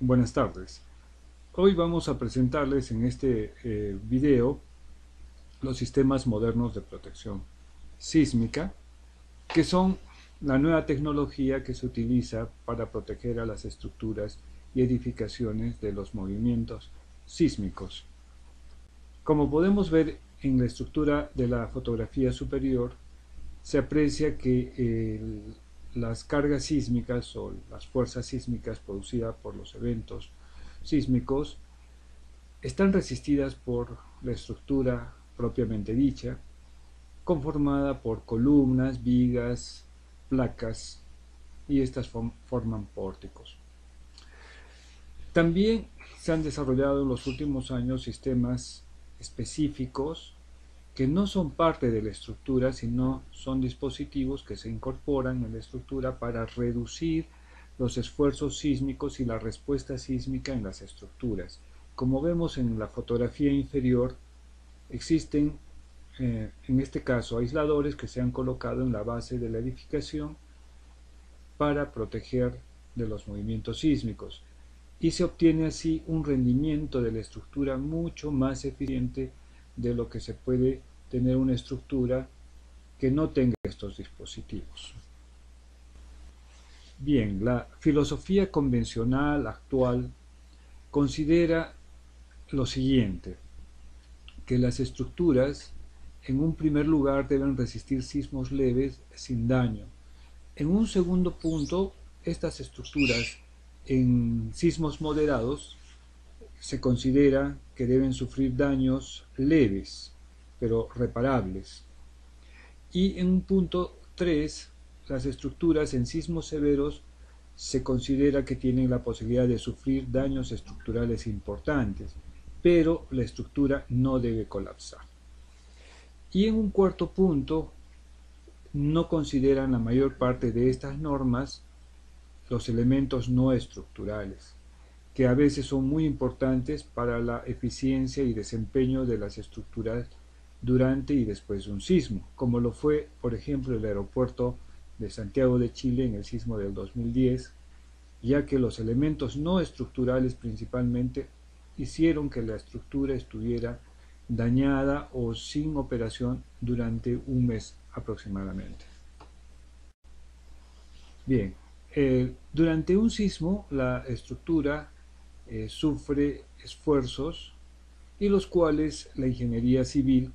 Buenas tardes. Hoy vamos a presentarles en este video los sistemas modernos de protección sísmica, que son la nueva tecnología que se utiliza para proteger a las estructuras y edificaciones de los movimientos sísmicos. Como podemos ver en la estructura de la fotografía superior, se aprecia que las cargas sísmicas o las fuerzas sísmicas producidas por los eventos sísmicos están resistidas por la estructura propiamente dicha, conformada por columnas, vigas, placas, y estas forman pórticos. También se han desarrollado en los últimos años sistemas específicos que no son parte de la estructura, sino son dispositivos que se incorporan en la estructura para reducir los esfuerzos sísmicos y la respuesta sísmica en las estructuras. Como vemos en la fotografía inferior, existen en este caso aisladores que se han colocado en la base de la edificación para proteger de los movimientos sísmicos, y se obtiene así un rendimiento de la estructura mucho más eficiente de lo que se puede tener una estructura que no tenga estos dispositivos. Bien, la filosofía convencional actual considera lo siguiente: que las estructuras en un primer lugar deben resistir sismos leves sin daño. En un segundo punto, estas estructuras en sismos moderados se considera que deben sufrir daños leves, pero reparables. Y en un punto 3, las estructuras en sismos severos se considera que tienen la posibilidad de sufrir daños estructurales importantes, pero la estructura no debe colapsar. Y en un cuarto punto, no consideran la mayor parte de estas normas los elementos no estructurales, que a veces son muy importantes para la eficiencia y desempeño de las estructuras durante y después de un sismo, como lo fue, por ejemplo, el aeropuerto de Santiago de Chile en el sismo del 2010, ya que los elementos no estructurales principalmente hicieron que la estructura estuviera dañada o sin operación durante un mes aproximadamente. Bien, durante un sismo la estructura sufre esfuerzos, y los cuales la ingeniería civil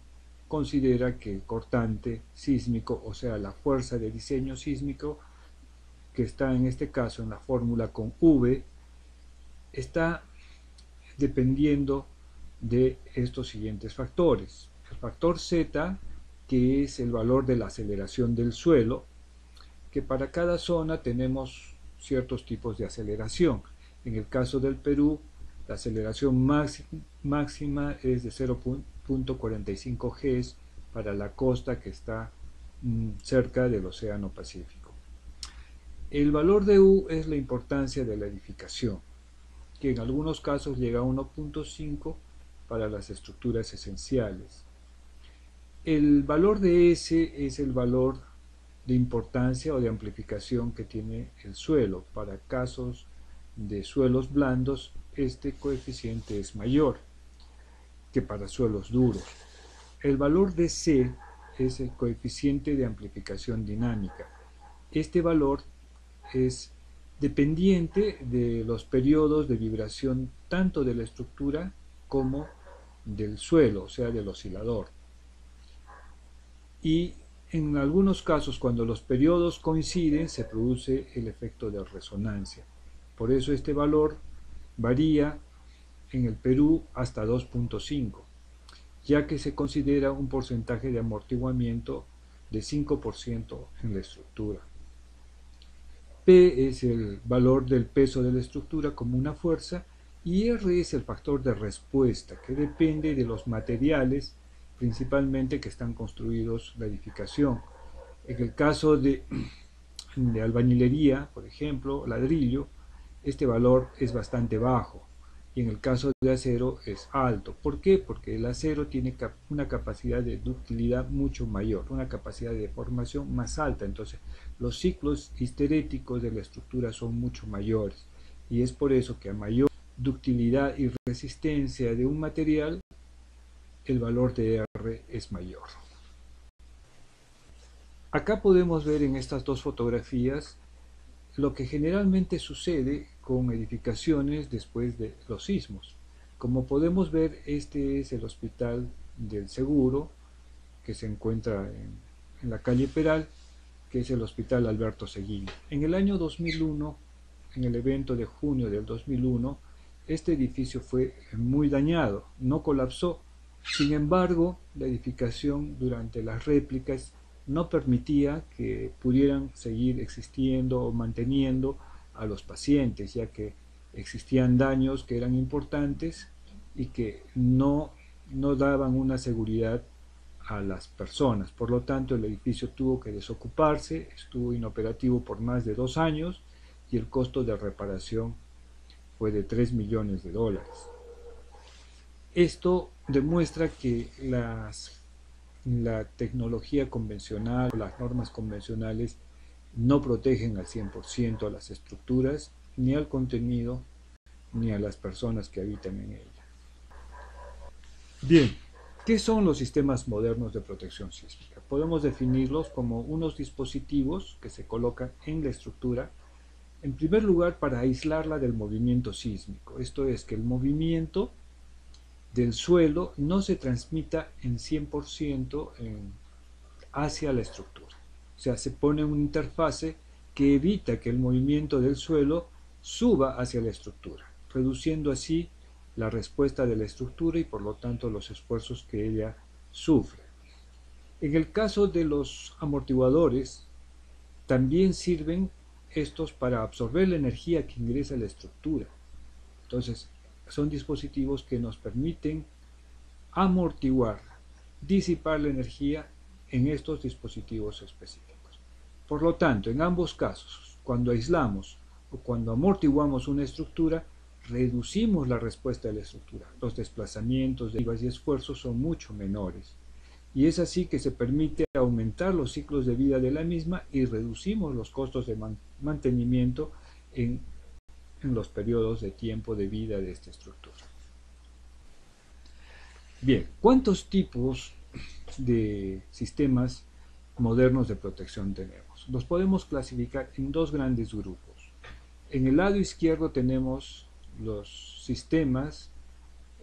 considera que el cortante sísmico, o sea, la fuerza de diseño sísmico, que está en este caso en la fórmula con V, está dependiendo de estos siguientes factores. El factor Z, que es el valor de la aceleración del suelo, que para cada zona tenemos ciertos tipos de aceleración. En el caso del Perú, la aceleración máxima es de 0.45 Gs para la costa que está cerca del Océano Pacífico. El valor de U es la importancia de la edificación, que en algunos casos llega a 1.5 para las estructuras esenciales. El valor de S es el valor de importancia o de amplificación que tiene el suelo. Para casos de suelos blandos, este coeficiente es mayor que para suelos duros. El valor de C es el coeficiente de amplificación dinámica. Este valor es dependiente de los periodos de vibración tanto de la estructura como del suelo, o sea, del oscilador. Y en algunos casos, cuando los periodos coinciden, se produce el efecto de resonancia. Por eso este valor varía en el Perú hasta 2.5, ya que se considera un porcentaje de amortiguamiento de 5% en la estructura. P es el valor del peso de la estructura como una fuerza, y R es el factor de respuesta, que depende de los materiales principalmente que están construidos la edificación. En el caso de albañilería, por ejemplo, ladrillo, este valor es bastante bajo, y en el caso de acero es alto. ¿Por qué? Porque el acero tiene una capacidad de ductilidad mucho mayor, una capacidad de deformación más alta, entonces los ciclos histeréticos de la estructura son mucho mayores, y es por eso que a mayor ductilidad y resistencia de un material, el valor de R es mayor. Acá podemos ver en estas dos fotografías lo que generalmente sucede con edificaciones después de los sismos. Como podemos ver, este es el Hospital del Seguro, que se encuentra en la calle Peral, que es el Hospital Alberto Seguín. En el año 2001, en el evento de junio del 2001, este edificio fue muy dañado, no colapsó. Sin embargo, la edificación durante las réplicas no permitía que pudieran seguir existiendo o manteniendo a los pacientes, ya que existían daños que eran importantes y que no daban una seguridad a las personas. Por lo tanto, el edificio tuvo que desocuparse, estuvo inoperativo por más de 2 años y el costo de reparación fue de $3 millones. Esto demuestra que la tecnología convencional o las normas convencionales no protegen al 100% a las estructuras, ni al contenido, ni a las personas que habitan en ella. Bien, ¿qué son los sistemas modernos de protección sísmica? Podemos definirlos como unos dispositivos que se colocan en la estructura, en primer lugar para aislarla del movimiento sísmico, esto es, que el movimiento del suelo no se transmita en 100% hacia la estructura. O sea, se pone una interfase que evita que el movimiento del suelo suba hacia la estructura, reduciendo así la respuesta de la estructura y por lo tanto los esfuerzos que ella sufre. En el caso de los amortiguadores, también sirven estos para absorber la energía que ingresa a la estructura. Entonces, son dispositivos que nos permiten amortiguar, disipar la energía en estos dispositivos específicos. Por lo tanto, en ambos casos, cuando aislamos o cuando amortiguamos una estructura, reducimos la respuesta de la estructura. Los desplazamientos de y esfuerzos son mucho menores. Y es así que se permite aumentar los ciclos de vida de la misma y reducimos los costos de mantenimiento en los periodos de tiempo de vida de esta estructura. Bien, ¿cuántos tipos de sistemas modernos de protección tenemos? Los podemos clasificar en dos grandes grupos. En el lado izquierdo tenemos los sistemas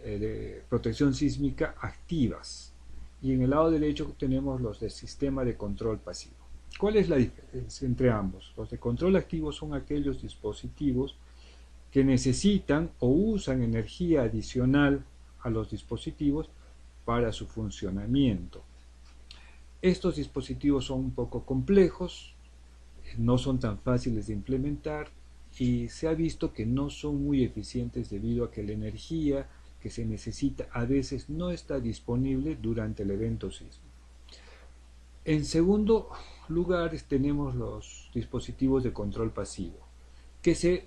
de protección sísmica activas y en el lado derecho tenemos los de sistema de control pasivo. ¿Cuál es la diferencia entre ambos? Los de control activo son aquellos dispositivos que necesitan o usan energía adicional a los dispositivos para su funcionamiento. Estos dispositivos son un poco complejos, no son tan fáciles de implementar y se ha visto que no son muy eficientes debido a que la energía que se necesita a veces no está disponible durante el evento sísmico. En segundo lugar tenemos los dispositivos de control pasivo, que se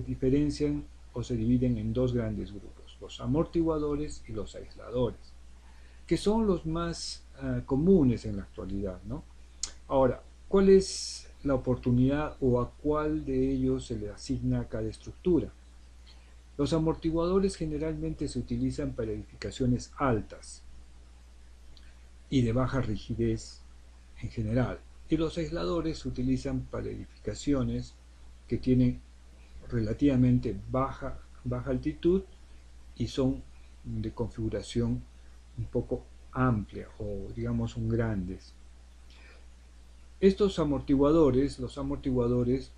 diferencian o se dividen en dos grandes grupos, los amortiguadores y los aisladores, que son los más comunes en la actualidad, ¿no? Ahora, ¿cuál es la oportunidad o a cuál de ellos se le asigna a cada estructura? Los amortiguadores generalmente se utilizan para edificaciones altas y de baja rigidez en general, y los aisladores se utilizan para edificaciones que tienen relativamente baja altitud y son de configuración un poco amplia o digamos grandes. Estos amortiguadores, los amortiguadores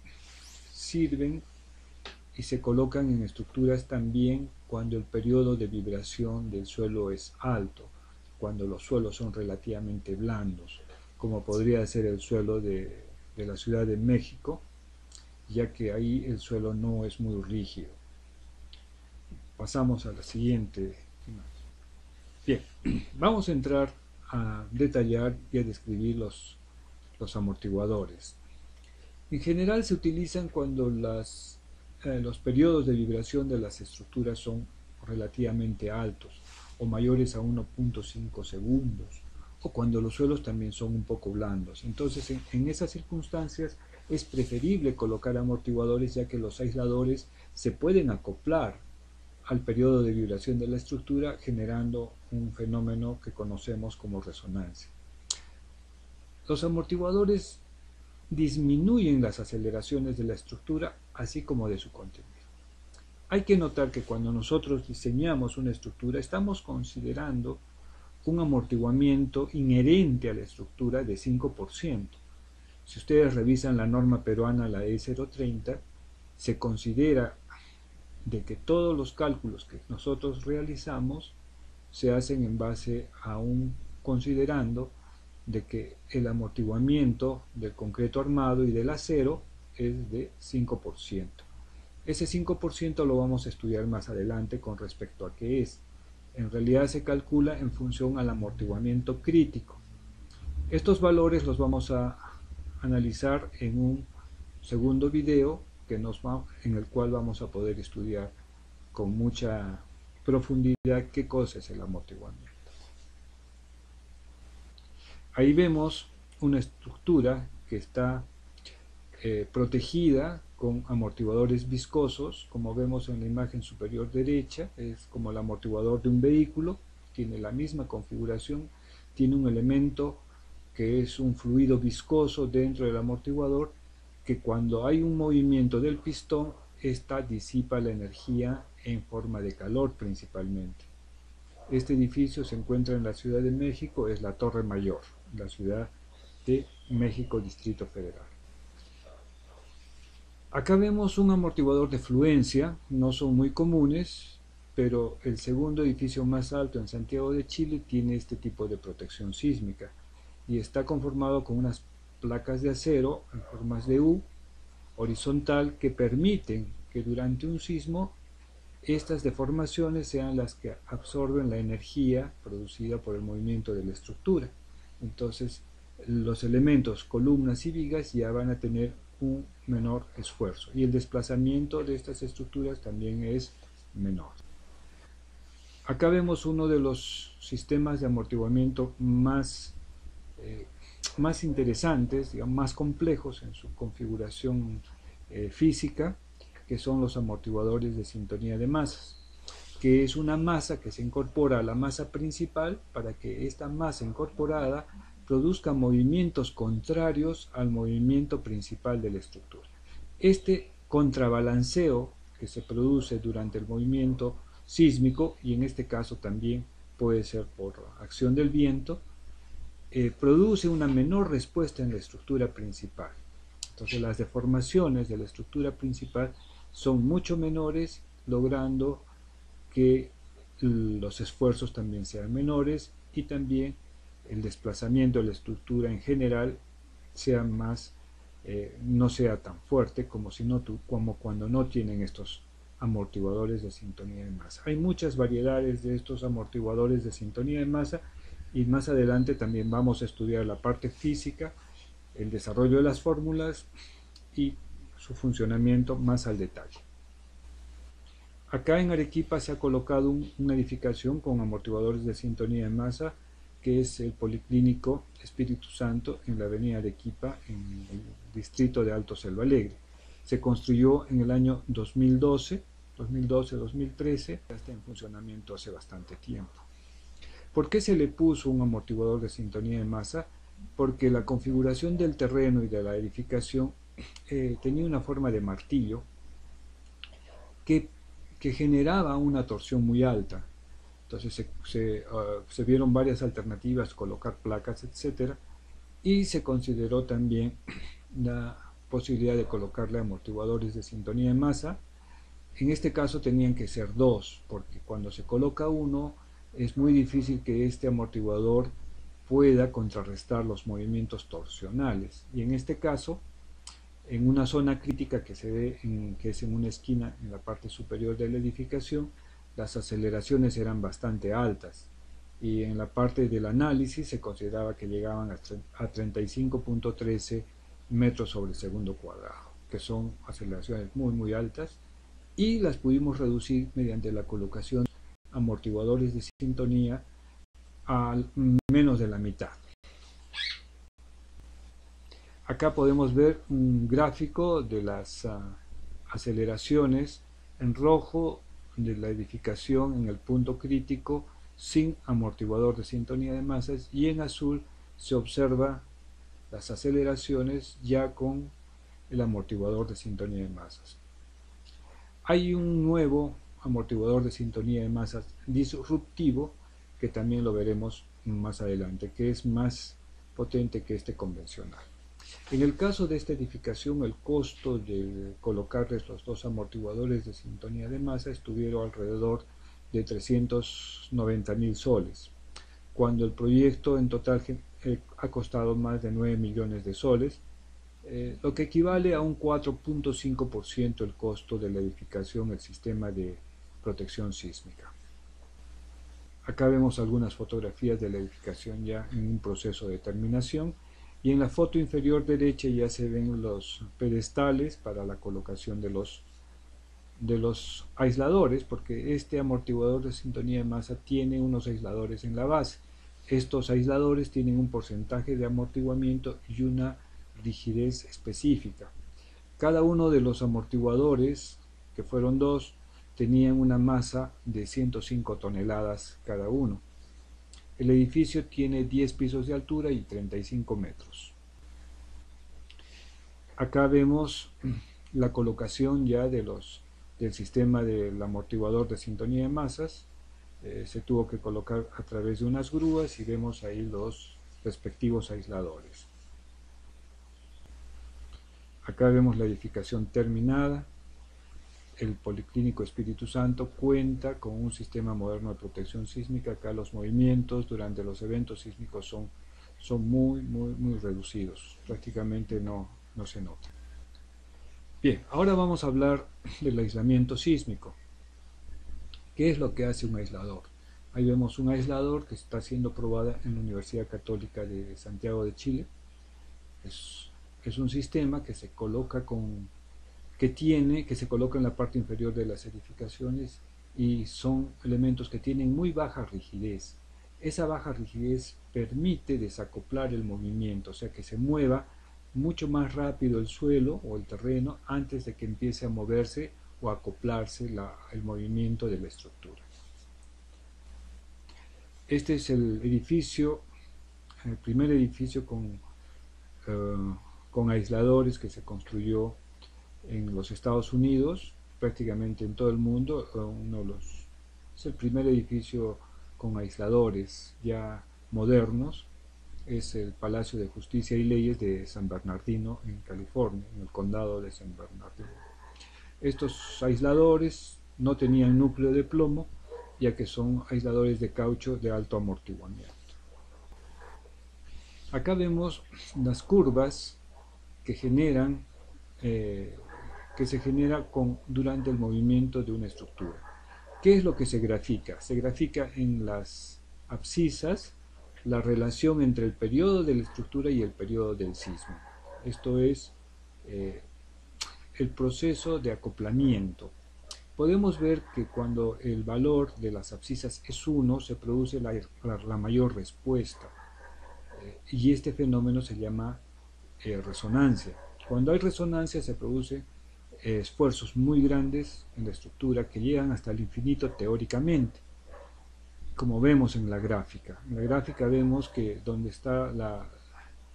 sirven y se colocan en estructuras también cuando el periodo de vibración del suelo es alto, cuando los suelos son relativamente blandos, como podría ser el suelo de la Ciudad de México, ya que ahí el suelo no es muy rígido. Pasamos a la siguiente imagen. Bien, vamos a entrar a detallar y a describir los amortiguadores. En general se utilizan cuando los periodos de vibración de las estructuras son relativamente altos o mayores a 1.5 segundos o cuando los suelos también son un poco blandos. Entonces en esas circunstancias es preferible colocar amortiguadores, ya que los aisladores se pueden acoplar al periodo de vibración de la estructura, generando un fenómeno que conocemos como resonancia. Los amortiguadores disminuyen las aceleraciones de la estructura, así como de su contenido. Hay que notar que cuando nosotros diseñamos una estructura, estamos considerando un amortiguamiento inherente a la estructura de 5%. Si ustedes revisan la norma peruana, la E030, se considera de que todos los cálculos que nosotros realizamos se hacen en base a considerando de que el amortiguamiento del concreto armado y del acero es de 5%. Ese 5% lo vamos a estudiar más adelante con respecto a qué es. En realidad se calcula en función al amortiguamiento crítico. Estos valores los vamos a analizar en un segundo video en el cual vamos a poder estudiar con mucha profundidad qué cosa es el amortiguamiento. Ahí vemos una estructura que está protegida con amortiguadores viscosos, como vemos en la imagen superior derecha, es como el amortiguador de un vehículo, tiene la misma configuración, tiene un elemento que es un fluido viscoso dentro del amortiguador, que cuando hay un movimiento del pistón, esta disipa la energía en forma de calor principalmente. Este edificio se encuentra en la Ciudad de México, es la Torre Mayor, la Ciudad de México, Distrito Federal. Acá vemos un amortiguador de fluencia, no son muy comunes, pero el segundo edificio más alto en Santiago de Chile tiene este tipo de protección sísmica y está conformado con unas placas de acero en formas de U horizontal que permiten que durante un sismo estas deformaciones sean las que absorben la energía producida por el movimiento de la estructura. Entonces, los elementos, columnas y vigas ya van a tener un menor esfuerzo y el desplazamiento de estas estructuras también es menor. Acá vemos uno de los sistemas de amortiguamiento más interesantes, digamos, más complejos en su configuración física, que son los amortiguadores de sintonía de masas, que es una masa que se incorpora a la masa principal para que esta masa incorporada produzca movimientos contrarios al movimiento principal de la estructura. Este contrabalanceo que se produce durante el movimiento sísmico, y en este caso también puede ser por acción del viento, produce una menor respuesta en la estructura principal. Entonces las deformaciones de la estructura principal son mucho menores, logrando que los esfuerzos también sean menores y también el desplazamiento de la estructura en general sea más, no sea tan fuerte como cuando no tienen estos amortiguadores de sintonía de masa. Hay muchas variedades de estos amortiguadores de sintonía de masa y más adelante también vamos a estudiar la parte física, el desarrollo de las fórmulas y su funcionamiento más al detalle. Acá en Arequipa se ha colocado una edificación con amortiguadores de sintonía de masa, que es el Policlínico Espíritu Santo en la avenida Arequipa, en el distrito de Alto Selva Alegre. Se construyó en el año 2012-2013, ya está en funcionamiento hace bastante tiempo. ¿Por qué se le puso un amortiguador de sintonía de masa? Porque la configuración del terreno y de la edificación tenía una forma de martillo que generaba una torsión muy alta. Entonces se vieron varias alternativas, colocar placas, etc. Y se consideró también la posibilidad de colocarle amortiguadores de sintonía de masa. En este caso tenían que ser dos, porque cuando se coloca uno es muy difícil que este amortiguador pueda contrarrestar los movimientos torsionales. Y en este caso, en una zona crítica que se ve que es en una esquina en la parte superior de la edificación, las aceleraciones eran bastante altas y en la parte del análisis se consideraba que llegaban a 35.13 metros sobre segundo cuadrado, que son aceleraciones muy altas, y las pudimos reducir mediante la colocación de amortiguadores de sintonía a menos de la mitad. Acá podemos ver un gráfico de las aceleraciones en rojo de la edificación en el punto crítico sin amortiguador de sintonía de masas, y en azul se observa las aceleraciones ya con el amortiguador de sintonía de masas. Hay un nuevo amortiguador de sintonía de masas disruptivo que también lo veremos más adelante, que es más potente que este convencional. En el caso de esta edificación, el costo de colocarles los dos amortiguadores de sintonía de masa estuvieron alrededor de 390.000 soles, cuando el proyecto en total ha costado más de 9 millones de soles, lo que equivale a un 4.5% el costo de la edificación del sistema de protección sísmica. Acá vemos algunas fotografías de la edificación ya en un proceso de terminación, y en la foto inferior derecha ya se ven los pedestales para la colocación de los aisladores, porque este amortiguador de sintonía de masa tiene unos aisladores en la base. Estos aisladores tienen un porcentaje de amortiguamiento y una rigidez específica. Cada uno de los amortiguadores, que fueron dos, tenían una masa de 105 toneladas cada uno. El edificio tiene 10 pisos de altura y 35 metros. Acá vemos la colocación ya del sistema del amortiguador de sintonía de masas. Se tuvo que colocar a través de unas grúas y vemos ahí los respectivos aisladores. Acá vemos la edificación terminada. El Policlínico Espíritu Santo cuenta con un sistema moderno de protección sísmica. Acá los movimientos durante los eventos sísmicos son muy reducidos, prácticamente no se nota. Bien, ahora vamos a hablar del aislamiento sísmico. ¿Qué es lo que hace un aislador? Ahí vemos un aislador que está siendo probada en la Universidad Católica de Santiago de Chile. Es un sistema que se coloca que se coloca en la parte inferior de las edificaciones, y son elementos que tienen muy baja rigidez. Esa baja rigidez permite desacoplar el movimiento, o sea que se mueva mucho más rápido el suelo o el terreno antes de que empiece a moverse o a acoplarse el movimiento de la estructura. Este es el primer edificio con aisladores que se construyó en los Estados Unidos, prácticamente en todo el mundo. Es el primer edificio con aisladores ya modernos. Es el Palacio de Justicia y Leyes de San Bernardino, en California, en el condado de San Bernardino. Estos aisladores no tenían núcleo de plomo, ya que son aisladores de caucho de alto amortiguamiento. Acá vemos las curvas que se genera durante el movimiento de una estructura. ¿Qué es lo que se grafica? Se grafica en las abscisas la relación entre el periodo de la estructura y el periodo del sismo. Esto es el proceso de acoplamiento. Podemos ver que cuando el valor de las abscisas es 1, se produce la mayor respuesta, y este fenómeno se llama resonancia. Cuando hay resonancia se producen esfuerzos muy grandes en la estructura que llegan hasta el infinito teóricamente, como vemos en la gráfica. En la gráfica vemos que donde está la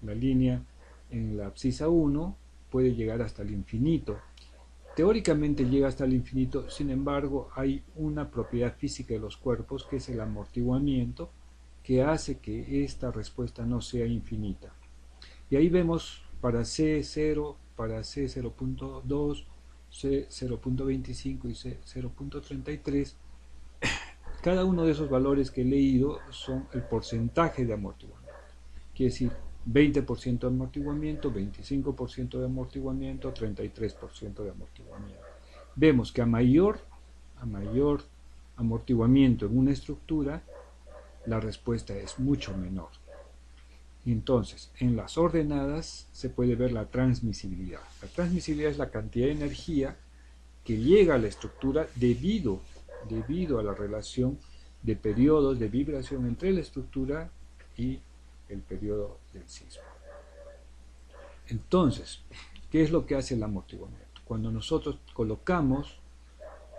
línea en la abscisa 1 puede llegar hasta el infinito. Teóricamente llega hasta el infinito, sin embargo hay una propiedad física de los cuerpos, que es el amortiguamiento, que hace que esta respuesta no sea infinita. Y ahí vemos para C0, para C0.2, C0.25 y C0.33, cada uno de esos valores que he leído son el porcentaje de amortiguamiento. Quiere decir 20% de amortiguamiento, 25% de amortiguamiento, 33% de amortiguamiento. Vemos que a mayor amortiguamiento en una estructura, la respuesta es mucho menor. Entonces, en las ordenadas se puede ver la transmisibilidad. La transmisibilidad es la cantidad de energía que llega a la estructura debido a la relación de periodos de vibración entre la estructura y el periodo del sismo. Entonces, ¿qué es lo que hace el amortiguamiento? Cuando nosotros colocamos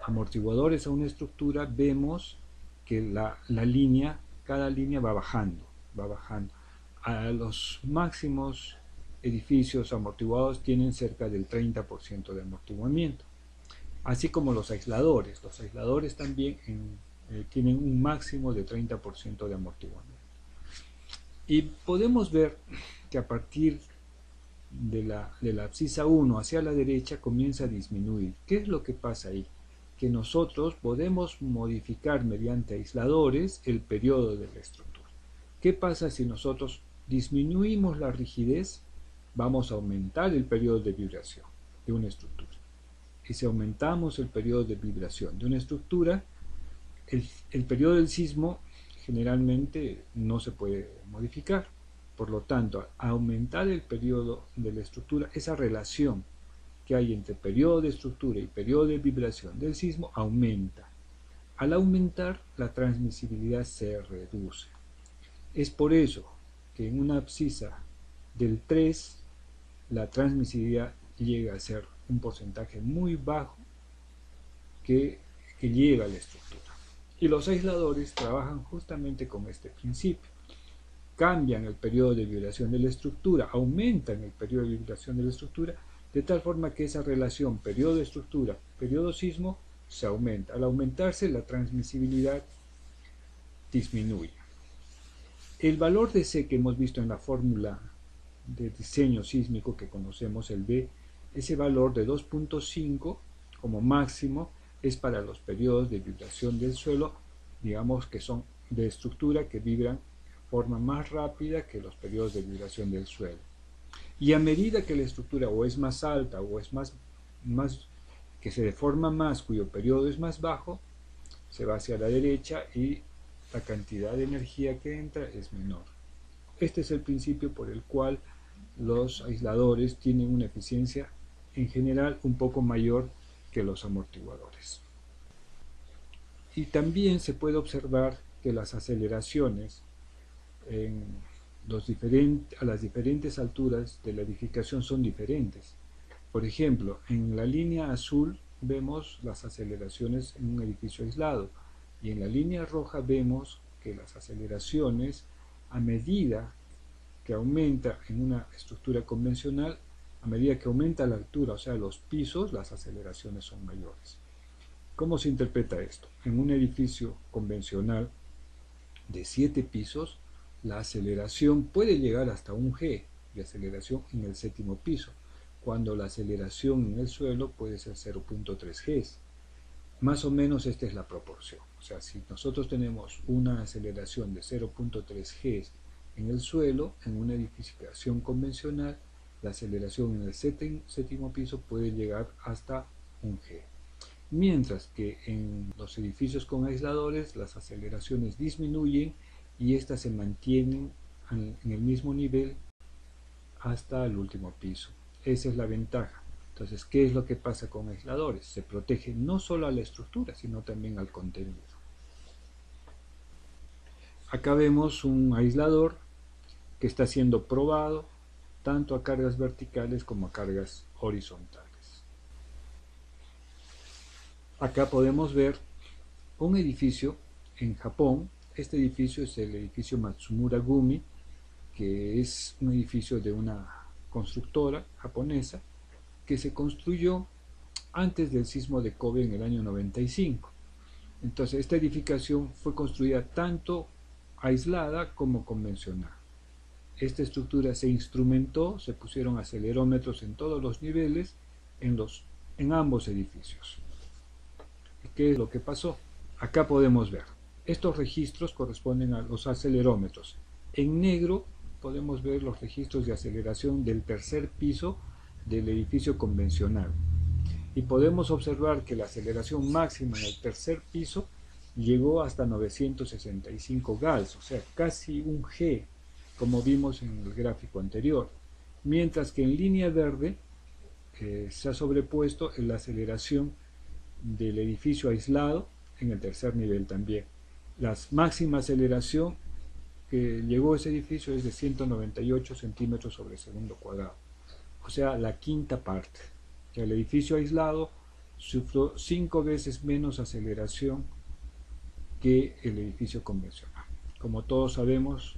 amortiguadores a una estructura, vemos que la línea, cada línea va bajando, va bajando. A los máximos edificios amortiguados tienen cerca del 30% de amortiguamiento, así como los aisladores. Los aisladores también tienen un máximo de 30% de amortiguamiento. Y podemos ver que a partir de la abscisa 1 hacia la derecha comienza a disminuir. ¿Qué es lo que pasa ahí? Que nosotros podemos modificar mediante aisladores el periodo de la estructura. ¿Qué pasa si nosotros disminuimos la rigidez? Vamos a aumentar el periodo de vibración de una estructura. Y si aumentamos el periodo de vibración de una estructura, el periodo del sismo generalmente no se puede modificar. Por lo tanto, al aumentar el periodo de la estructura, esa relación que hay entre periodo de estructura y periodo de vibración del sismo aumenta. Al aumentar, la transmisibilidad se reduce. Es por eso que en una abscisa del 3, la transmisibilidad llega a ser un porcentaje muy bajo que llega a la estructura. Y los aisladores trabajan justamente con este principio. Cambian el periodo de vibración de la estructura, aumentan el periodo de vibración de la estructura, de tal forma que esa relación periodo de estructura, periodo sismo, se aumenta. Al aumentarse, la transmisibilidad disminuye. El valor de C que hemos visto en la fórmula de diseño sísmico que conocemos, el B, ese valor de 2.5 como máximo es para los periodos de vibración del suelo, digamos que son de estructura que vibran de forma más rápida que los periodos de vibración del suelo. Y a medida que la estructura o es más alta o es más que se deforma más, cuyo periodo es más bajo, se va hacia la derecha y la cantidad de energía que entra es menor. Este es el principio por el cual los aisladores tienen una eficiencia en general un poco mayor que los amortiguadores. Y también se puede observar que las aceleraciones a las diferentes alturas de la edificación son diferentes. Por ejemplo, en la línea azul vemos las aceleraciones en un edificio aislado y en la línea roja vemos que las aceleraciones a medida que aumenta en una estructura convencional, a medida que aumenta la altura, o sea, los pisos, las aceleraciones son mayores. ¿Cómo se interpreta esto? En un edificio convencional de 7 pisos, la aceleración puede llegar hasta 1 G de aceleración en el 7º piso, cuando la aceleración en el suelo puede ser 0.3 G. Más o menos esta es la proporción. O sea, si nosotros tenemos una aceleración de 0.3 G en el suelo, en una edificación convencional, la aceleración en el 7º piso puede llegar hasta 1 G. Mientras que en los edificios con aisladores las aceleraciones disminuyen y estas se mantienen en el mismo nivel hasta el último piso. Esa es la ventaja. Entonces, ¿qué es lo que pasa con aisladores? Se protege no solo a la estructura, sino también al contenido. Acá vemos un aislador que está siendo probado tanto a cargas verticales como a cargas horizontales. Acá podemos ver un edificio en Japón. Este edificio es el edificio Matsumura Gumi, que es un edificio de una constructora japonesa que se construyó antes del sismo de Kobe en el año 95. Entonces, esta edificación fue construida tanto aislada como convencional. Esta estructura se instrumentó, se pusieron acelerómetros en todos los niveles en ambos edificios. ¿Qué es lo que pasó? Acá podemos ver. Estos registros corresponden a los acelerómetros. En negro podemos ver los registros de aceleración del 3er piso del edificio convencional. Y podemos observar que la aceleración máxima en el 3er piso llegó hasta 965 gals, o sea, casi 1 G, como vimos en el gráfico anterior. Mientras que en línea verde se ha sobrepuesto la aceleración del edificio aislado en el 3er nivel también. La máxima aceleración que llegó a ese edificio es de 198 centímetros sobre segundo cuadrado. o sea, la quinta parte. El edificio aislado sufrió 5 veces menos aceleración que el edificio convencional. Como todos sabemos,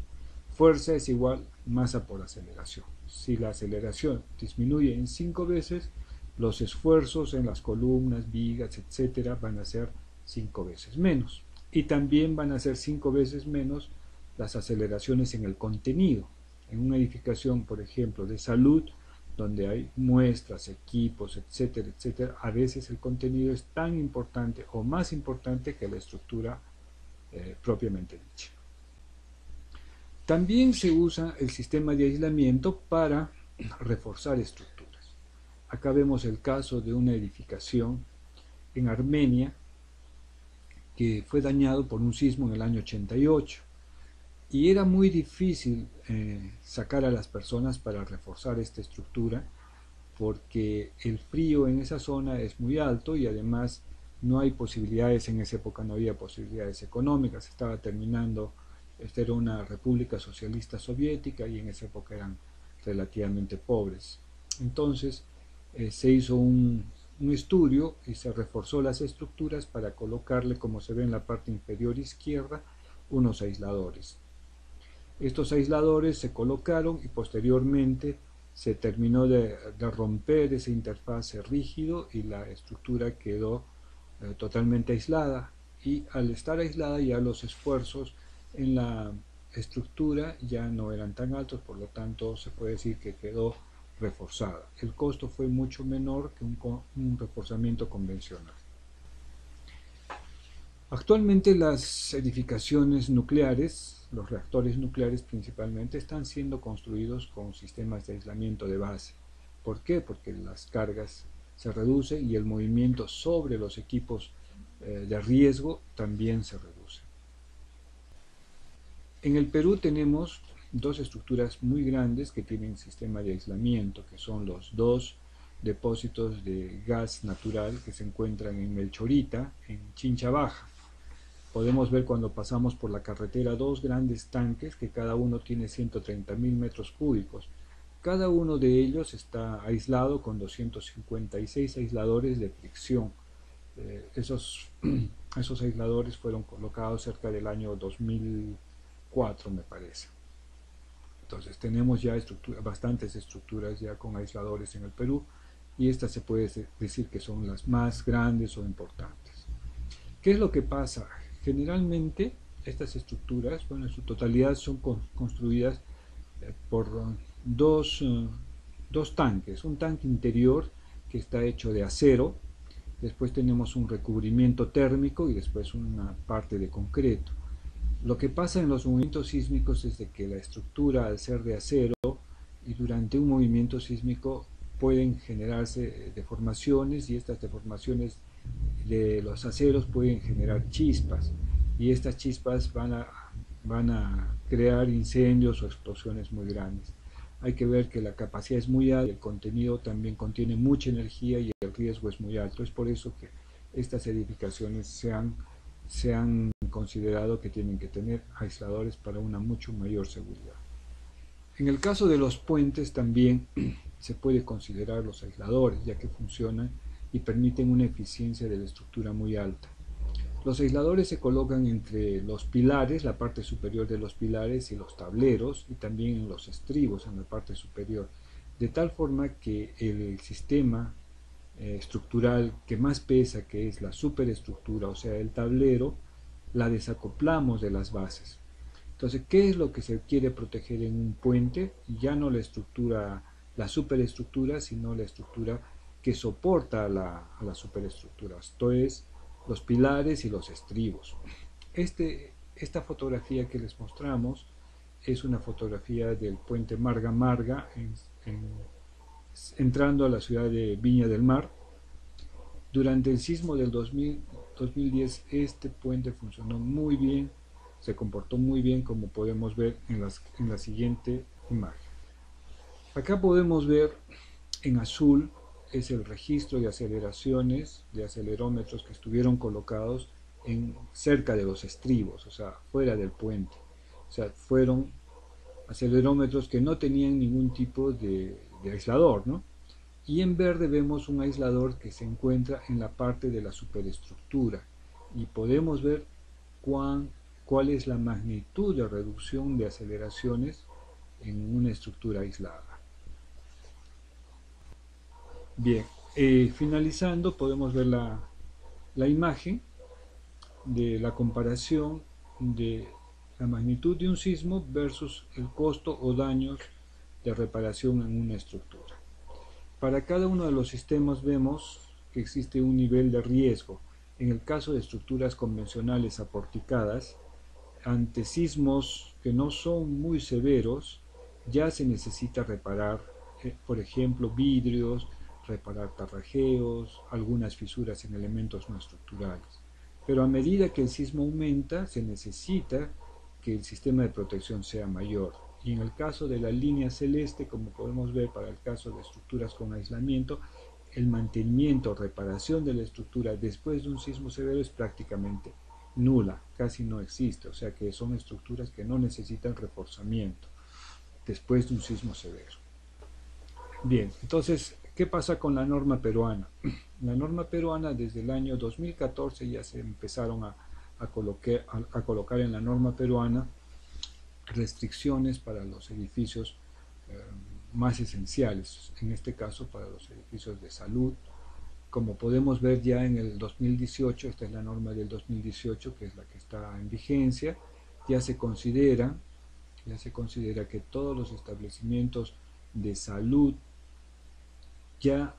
fuerza es igual masa por aceleración. Si la aceleración disminuye en 5 veces, los esfuerzos en las columnas, vigas, etcétera, van a ser 5 veces menos. Y también van a ser 5 veces menos las aceleraciones en el contenido. En una edificación, por ejemplo, de salud, donde hay muestras, equipos, etcétera, etcétera, a veces el contenido es tan importante o más importante que la estructura propiamente dicha. También se usa el sistema de aislamiento para reforzar estructuras. Acá vemos el caso de una edificación en Armenia que fue dañado por un sismo en el año 88 y era muy difícil sacar a las personas para reforzar esta estructura porque el frío en esa zona es muy alto y además no hay posibilidades, en esa época no había posibilidades económicas, estaba terminando, esta era una república socialista soviética y en esa época eran relativamente pobres. Entonces se hizo un estudio y se reforzó las estructuras para colocarle, como se ve en la parte inferior izquierda, unos aisladores. Estos aisladores se colocaron y posteriormente se terminó de romper ese interfase rígido y la estructura quedó totalmente aislada, y al estar aislada ya los esfuerzos en la estructura ya no eran tan altos, por lo tanto se puede decir que quedó reforzada. El costo fue mucho menor que un reforzamiento convencional. Actualmente las edificaciones nucleares, los reactores nucleares principalmente, están siendo construidos con sistemas de aislamiento de base. ¿Por qué? Porque las cargas se reducen y el movimiento sobre los equipos de riesgo también se reduce. En el Perú tenemos dos estructuras muy grandes que tienen sistema de aislamiento, que son los dos depósitos de gas natural que se encuentran en Melchorita, en Chincha Baja. Podemos ver cuando pasamos por la carretera dos grandes tanques que cada uno tiene 130.000 metros cúbicos. Cada uno de ellos está aislado con 256 aisladores de fricción. Esos aisladores fueron colocados cerca del año 2004, me parece. Entonces tenemos ya bastantes estructuras ya con aisladores en el Perú, y estas se puede decir que son las más grandes o importantes. ¿Qué es lo que pasa? Generalmente estas estructuras, bueno, en su totalidad son construidas por dos tanques. Un tanque interior que está hecho de acero, después tenemos un recubrimiento térmico y después una parte de concreto. Lo que pasa en los movimientos sísmicos es de que la estructura, al ser de acero, y durante un movimiento sísmico pueden generarse deformaciones, y estas deformaciones de los aceros pueden generar chispas, y estas chispas van a crear incendios o explosiones muy grandes. Hay que ver que la capacidad es muy alta, el contenido también contiene mucha energía y el riesgo es muy alto. Es por eso que estas edificaciones se han considerado que tienen que tener aisladores para una mucho mayor seguridad. En el caso de los puentes también se puede considerar los aisladores, ya que funcionan y permiten una eficiencia de la estructura muy alta. Los aisladores se colocan entre los pilares, la parte superior de los pilares, y los tableros, y también en los estribos, en la parte superior, de tal forma que el sistema estructural que más pesa, que es la superestructura, o sea, el tablero, la desacoplamos de las bases. Entonces, ¿qué es lo que se quiere proteger en un puente? Ya no la estructura, la superestructura, sino la estructura que soporta a la superestructura. Esto es, los pilares y los estribos. Esta fotografía que les mostramos es una fotografía del puente Marga Marga entrando a la ciudad de Viña del Mar. Durante el sismo del 2010 este puente funcionó muy bien, se comportó muy bien, como podemos ver en la siguiente imagen. Acá podemos ver en azul es el registro de aceleraciones de acelerómetros que estuvieron colocados cerca de los estribos, o sea, fuera del puente. O sea, fueron acelerómetros que no tenían ningún tipo de de aislador, ¿no? Y en verde vemos un aislador que se encuentra en la parte de la superestructura y podemos ver cuál es la magnitud de reducción de aceleraciones en una estructura aislada. Bien, finalizando podemos ver la imagen de la comparación de la magnitud de un sismo versus el costo o daños de reparación en una estructura. Para cada uno de los sistemas vemos que existe un nivel de riesgo. En el caso de estructuras convencionales aporticadas, ante sismos que no son muy severos, ya se necesita reparar, por ejemplo, vidrios, reparar tarrajeos, algunas fisuras en elementos no estructurales. Pero a medida que el sismo aumenta, se necesita que el sistema de protección sea mayor. Y en el caso de la línea celeste, como podemos ver para el caso de estructuras con aislamiento, el mantenimiento o reparación de la estructura después de un sismo severo es prácticamente nula, casi no existe, o sea que son estructuras que no necesitan reforzamiento después de un sismo severo. Bien, entonces, ¿qué pasa con la norma peruana? La norma peruana desde el año 2014 ya se empezaron a colocar en la norma peruana restricciones para los edificios más esenciales, en este caso para los edificios de salud. Como podemos ver ya en el 2018, esta es la norma del 2018, que es la que está en vigencia, ya se considera que todos los establecimientos de salud, ya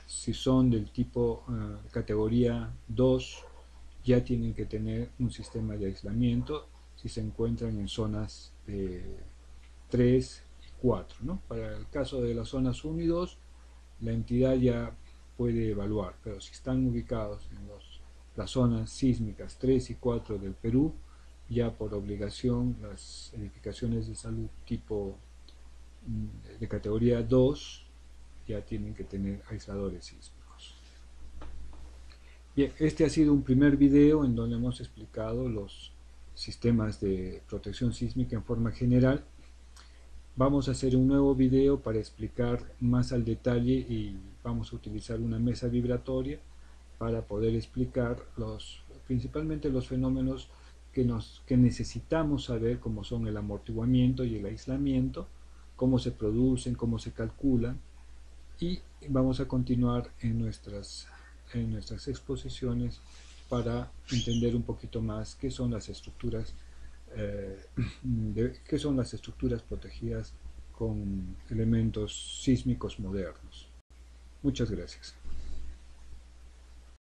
si son del tipo categoría 2, ya tienen que tener un sistema de aislamiento si se encuentran en zonas de 3 y 4, ¿no? Para el caso de las zonas 1 y 2, la entidad ya puede evaluar, pero si están ubicados en las zonas sísmicas 3 y 4 del Perú, ya por obligación las edificaciones de salud tipo de categoría 2 ya tienen que tener aisladores sísmicos. Bien, este ha sido un primer video en donde hemos explicado los sistemas de protección sísmica en forma general. Vamos a hacer un nuevo video para explicar más al detalle y vamos a utilizar una mesa vibratoria para poder explicar principalmente los fenómenos que necesitamos saber, como son el amortiguamiento y el aislamiento, cómo se producen, cómo se calculan, y vamos a continuar en nuestras exposiciones para entender un poquito más qué son las estructuras qué son las estructuras protegidas con elementos sísmicos modernos. Muchas gracias.